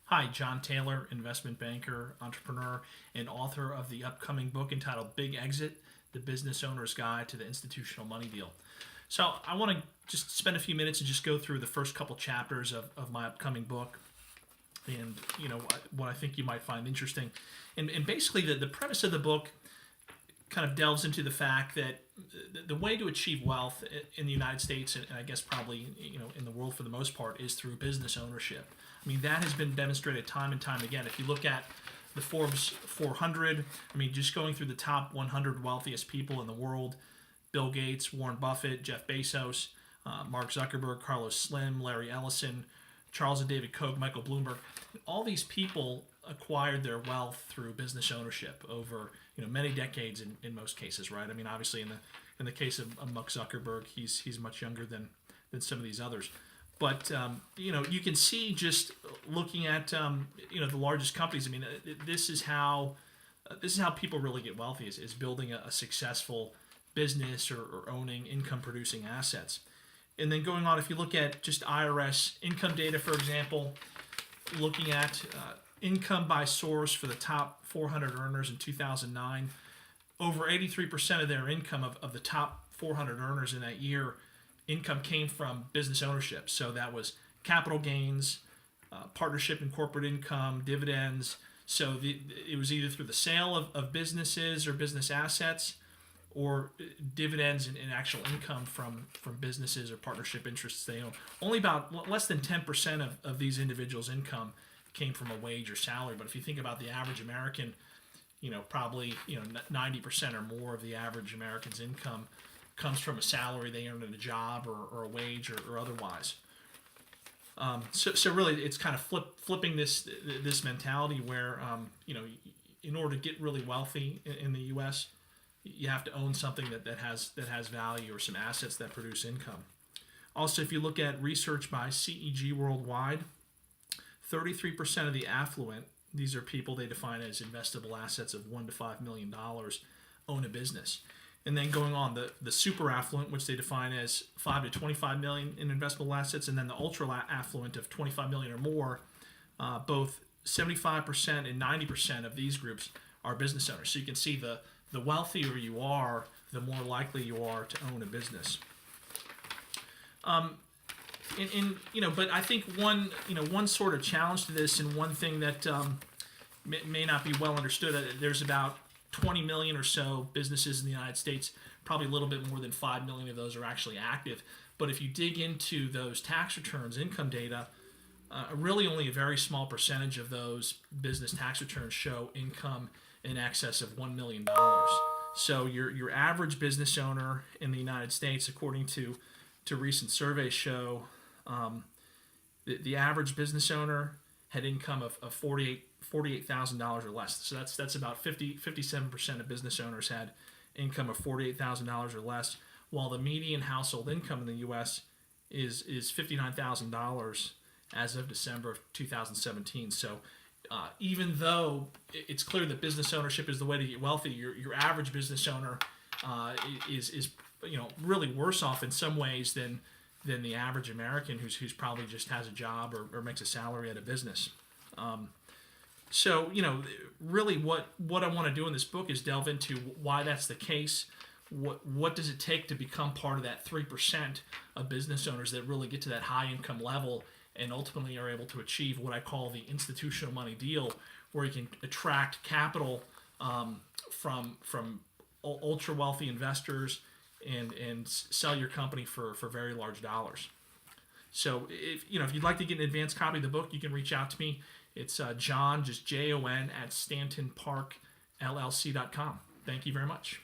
Hi, John Taylor, investment banker, entrepreneur, and author of the upcoming book entitled Big Exit: The Business Owner's Guide to the Institutional Money Deal. So, I want to just spend a few minutes and just go through the first couple chapters of my upcoming book and, what I think you might find interesting. And basically, the premise of the book kind of delves into the fact that the way to achieve wealth in the United States, and I guess probably in the world for the most part, is through business ownership. I mean, that has been demonstrated time and time again. If you look at the Forbes 400, I mean, just going through the top 100 wealthiest people in the world: Bill Gates, Warren Buffett, Jeff Bezos, Mark Zuckerberg, Carlos Slim, Larry Ellison, Charles and David Koch, Michael Bloomberg. All these people acquired their wealth through business ownership over many decades in most cases, right? I mean, obviously in the case of Mark Zuckerberg, he's much younger than some of these others. But you can see just looking at the largest companies. I mean, this is how people really get wealthy is building a successful business or owning income producing assets. And then going on, if you look at just IRS income data, for example, looking at income by source for the top 400 earners in 2009, over 83% of their income of the top 400 earners in that year, income came from business ownership. So that was capital gains, partnership and corporate income, dividends. So it was either through the sale of businesses or business assets, or dividends and actual income from businesses or partnership interests they own. Only about less than 10% of these individuals' income came from a wage or salary. But if you think about the average American, probably 90% or more of the average American's income comes from a salary they earned at a job or a wage or otherwise. So really, it's kind of flipping this mentality where in order to get really wealthy in the U.S., you have to own something that has value or some assets that produce income. Also, if you look at research by CEG Worldwide, 33% of the affluent, these are people they define as investable assets of $1 to $5 million, own a business. And then going on, the super affluent, which they define as 5 to 25 million in investable assets, and then the ultra affluent of 25 million or more, both 75% and 90% of these groups are business owners. So you can see the wealthier you are, the more likely you are to own a business. But I think one sort of challenge to this, and one thing that may not be well understood, there's about 20 million or so businesses in the United States. Probably a little bit more than 5 million of those are actually active. But if you dig into those tax returns, income data, really only a very small percentage of those business tax returns show income in excess of $1 million. So your average business owner in the United States, according to recent surveys, show the average business owner had income of $48,000 or less. So that's about 57% of business owners had income of $48,000 or less, while the median household income in the U.S. is $59,000 as of December of 2017. So even though it's clear that business ownership is the way to get wealthy, your average business owner is really worse off in some ways than the average American who's probably just has a job or makes a salary at a business. So really what I want to do in this book is delve into why that's the case. What does it take to become part of that 3% of business owners that really get to that high income level and ultimately are able to achieve what I call the institutional money deal, where you can attract capital from ultra wealthy investors and sell your company for very large dollars. So if you'd like to get an advanced copy of the book, you can reach out to me. It's John, just JON, at StantonParkLLC.com. Thank you very much.